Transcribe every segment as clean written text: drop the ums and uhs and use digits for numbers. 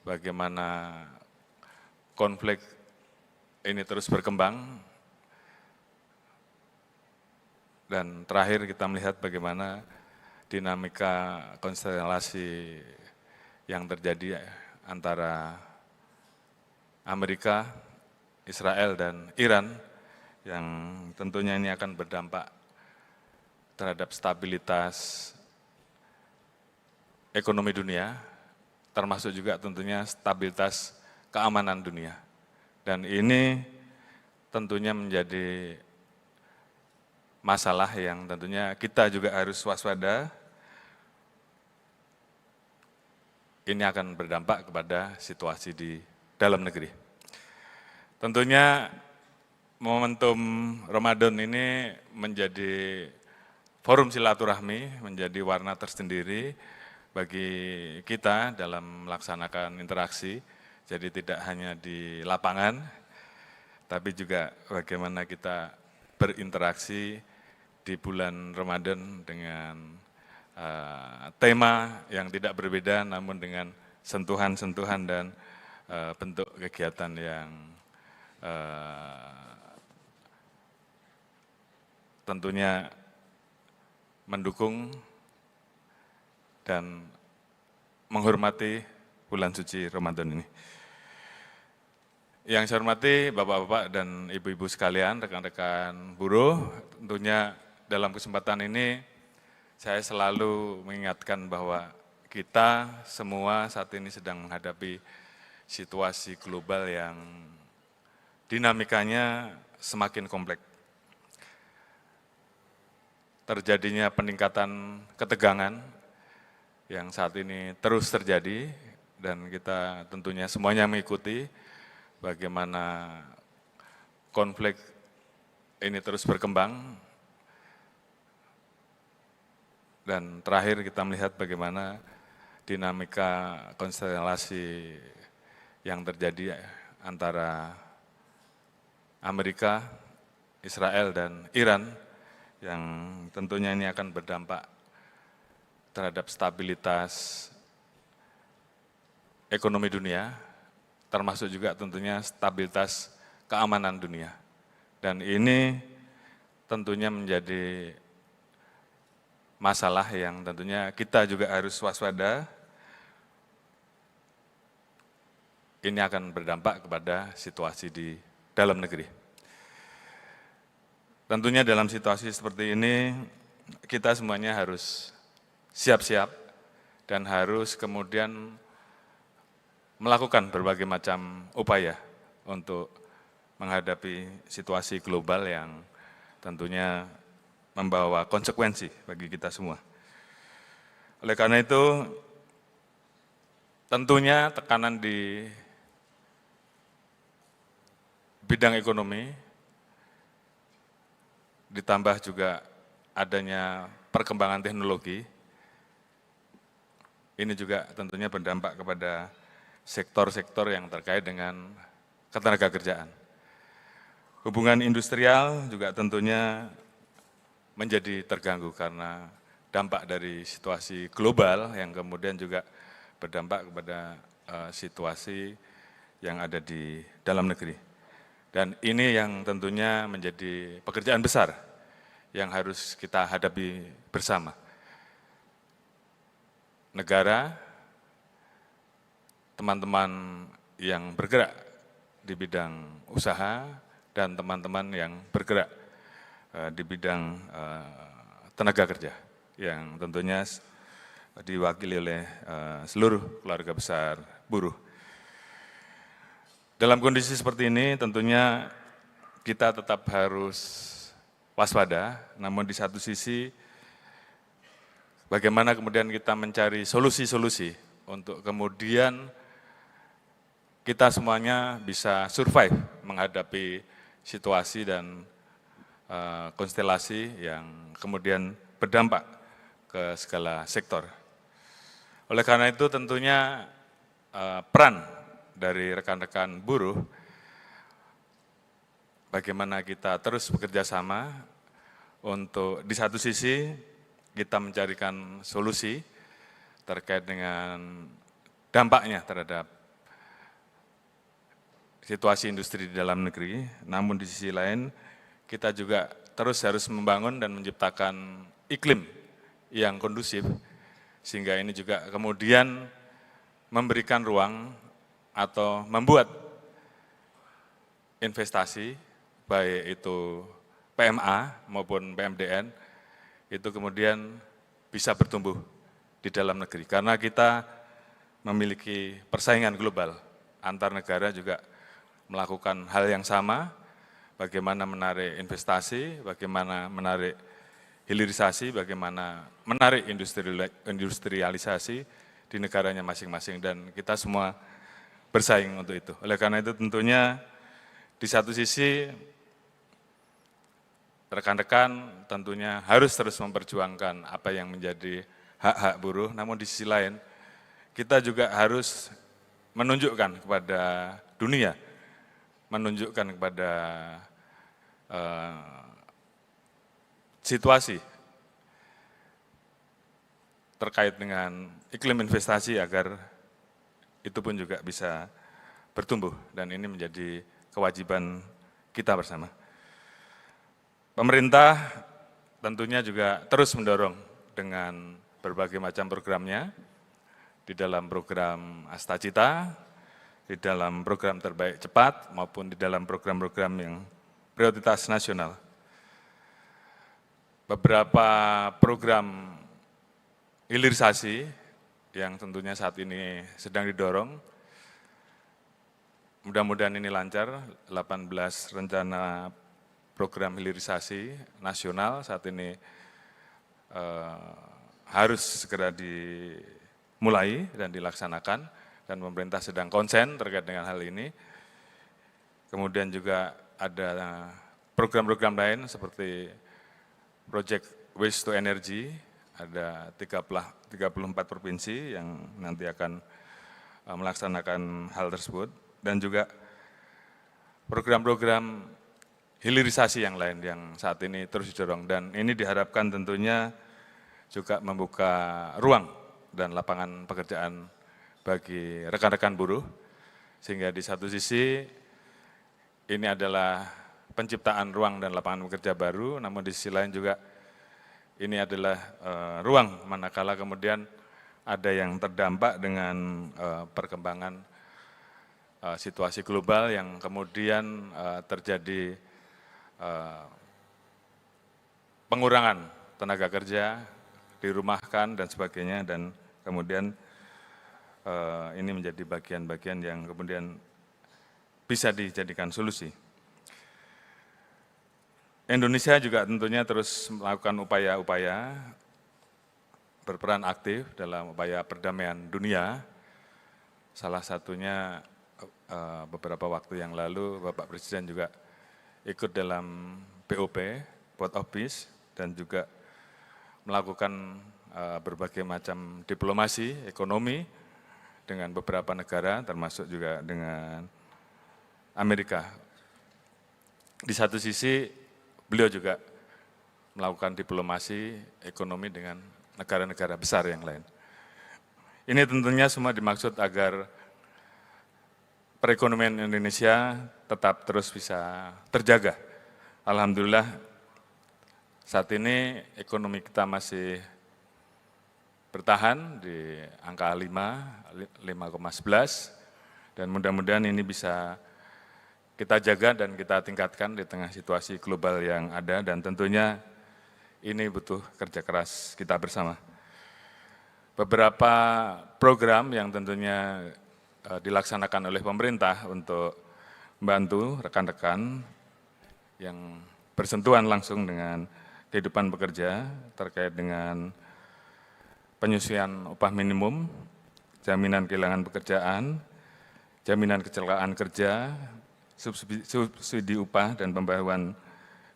bagaimana konflik ini terus berkembang, dan terakhir kita melihat bagaimana dinamika konstelasi yang terjadi antara Amerika, Israel, dan Iran, yang tentunya ini akan berdampak terhadap stabilitas ekonomi dunia, termasuk juga tentunya stabilitas keamanan dunia. Dan ini tentunya menjadi masalah yang tentunya kita juga harus waspada. Ini akan berdampak kepada situasi di dalam negeri. Tentunya momentum Ramadan ini menjadi forum silaturahmi, menjadi warna tersendiri bagi kita dalam melaksanakan interaksi. Jadi tidak hanya di lapangan, tapi juga bagaimana kita berinteraksi di bulan Ramadan dengan tema yang tidak berbeda, namun dengan sentuhan-sentuhan dan bentuk kegiatan yang tentunya mendukung dan menghormati bulan suci Ramadan ini. Yang saya hormati Bapak-Bapak dan Ibu-Ibu sekalian, rekan-rekan buruh, tentunya dalam kesempatan ini saya selalu mengingatkan bahwa kita semua saat ini sedang menghadapi situasi global yang dinamikanya semakin kompleks. Terjadinya peningkatan ketegangan yang saat ini terus terjadi, dan kita tentunya semuanya mengikuti bagaimana konflik ini terus berkembang, dan terakhir kita melihat bagaimana dinamika konstelasi yang terjadi antara Amerika, Israel, dan Iran, yang tentunya ini akan berdampak terhadap stabilitas ekonomi dunia, termasuk juga tentunya stabilitas keamanan dunia. Dan ini tentunya menjadi masalah yang tentunya kita juga harus waspada. Ini akan berdampak kepada situasi di dalam negeri. Tentunya dalam situasi seperti ini, kita semuanya harus siap-siap dan harus kemudian melakukan berbagai macam upaya untuk menghadapi situasi global yang tentunya membawa konsekuensi bagi kita semua. Oleh karena itu, tentunya tekanan di bidang ekonomi, ditambah juga adanya perkembangan teknologi, ini juga tentunya berdampak kepada sektor-sektor yang terkait dengan ketenagakerjaan. Hubungan industrial juga tentunya menjadi terganggu karena dampak dari situasi global yang kemudian juga berdampak kepada situasi yang ada di dalam negeri. Dan ini yang tentunya menjadi pekerjaan besar yang harus kita hadapi bersama. Negara, teman-teman yang bergerak di bidang usaha, dan teman-teman yang bergerak di bidang tenaga kerja, yang tentunya diwakili oleh seluruh keluarga besar buruh. Dalam kondisi seperti ini tentunya kita tetap harus waspada, namun di satu sisi bagaimana kemudian kita mencari solusi-solusi untuk kemudian kita semuanya bisa survive menghadapi situasi dan konstelasi yang kemudian berdampak ke segala sektor. Oleh karena itu tentunya peran dari rekan-rekan buruh, bagaimana kita terus bekerja sama untuk di satu sisi kita mencarikan solusi terkait dengan dampaknya terhadap situasi industri di dalam negeri, namun di sisi lain kita juga terus harus membangun dan menciptakan iklim yang kondusif, sehingga ini juga kemudian memberikan ruang atau membuat investasi, baik itu PMA maupun PMDN, itu kemudian bisa bertumbuh di dalam negeri. Karena kita memiliki persaingan global, antar negara juga melakukan hal yang sama, bagaimana menarik investasi, bagaimana menarik hilirisasi, bagaimana menarik industrialisasi di negaranya masing-masing, dan kita semua bersaing untuk itu. Oleh karena itu tentunya di satu sisi rekan-rekan tentunya harus terus memperjuangkan apa yang menjadi hak-hak buruh, namun di sisi lain kita juga harus menunjukkan kepada dunia, menunjukkan kepada situasi terkait dengan iklim investasi agar itu pun juga bisa bertumbuh, dan ini menjadi kewajiban kita bersama. Pemerintah tentunya juga terus mendorong dengan berbagai macam programnya, di dalam program Astacita, di dalam program Terbaik Cepat, maupun di dalam program-program yang prioritas nasional. Beberapa program hilirisasi yang tentunya saat ini sedang didorong, mudah-mudahan ini lancar. 18 rencana program hilirisasi nasional saat ini harus segera dimulai dan dilaksanakan, dan pemerintah sedang konsen terkait dengan hal ini. Kemudian juga ada program-program lain seperti Project Waste to Energy, ada 34 provinsi yang nanti akan melaksanakan hal tersebut, dan juga program-program hilirisasi yang lain yang saat ini terus didorong, dan ini diharapkan tentunya juga membuka ruang dan lapangan pekerjaan bagi rekan-rekan buruh, sehingga di satu sisi ini adalah penciptaan ruang dan lapangan pekerja baru, namun di sisi lain juga ini adalah ruang manakala kemudian ada yang terdampak dengan perkembangan situasi global yang kemudian terjadi pengurangan tenaga kerja, dirumahkan dan sebagainya, dan kemudian ini menjadi bagian-bagian yang kemudian bisa dijadikan solusi. Indonesia juga tentunya terus melakukan upaya-upaya berperan aktif dalam upaya perdamaian dunia. Salah satunya beberapa waktu yang lalu Bapak Presiden juga ikut dalam BOP, Board of Peace, dan juga melakukan berbagai macam diplomasi, ekonomi dengan beberapa negara, termasuk juga dengan Amerika. Di satu sisi, beliau juga melakukan diplomasi ekonomi dengan negara-negara besar yang lain. Ini tentunya semua dimaksud agar perekonomian Indonesia tetap terus bisa terjaga. Alhamdulillah saat ini ekonomi kita masih bertahan di angka 5,11, dan mudah-mudahan ini bisa kita jaga dan kita tingkatkan di tengah situasi global yang ada, dan tentunya ini butuh kerja keras kita bersama. Beberapa program yang tentunya dilaksanakan oleh pemerintah untuk membantu rekan-rekan yang bersentuhan langsung dengan kehidupan pekerja terkait dengan penyusuan upah minimum, jaminan kehilangan pekerjaan, jaminan kecelakaan kerja, subsidi upah, dan pembaruan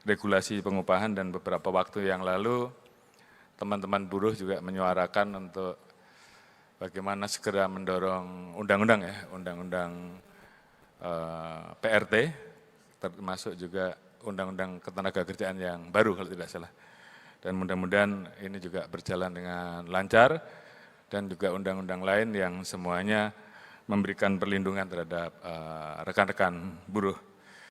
regulasi pengupahan. Dan beberapa waktu yang lalu teman-teman buruh juga menyuarakan untuk bagaimana segera mendorong undang-undang PRT, termasuk juga undang-undang ketenagakerjaan yang baru kalau tidak salah. Dan mudah-mudahan ini juga berjalan dengan lancar, dan juga undang-undang lain yang semuanya memberikan perlindungan terhadap rekan-rekan buruh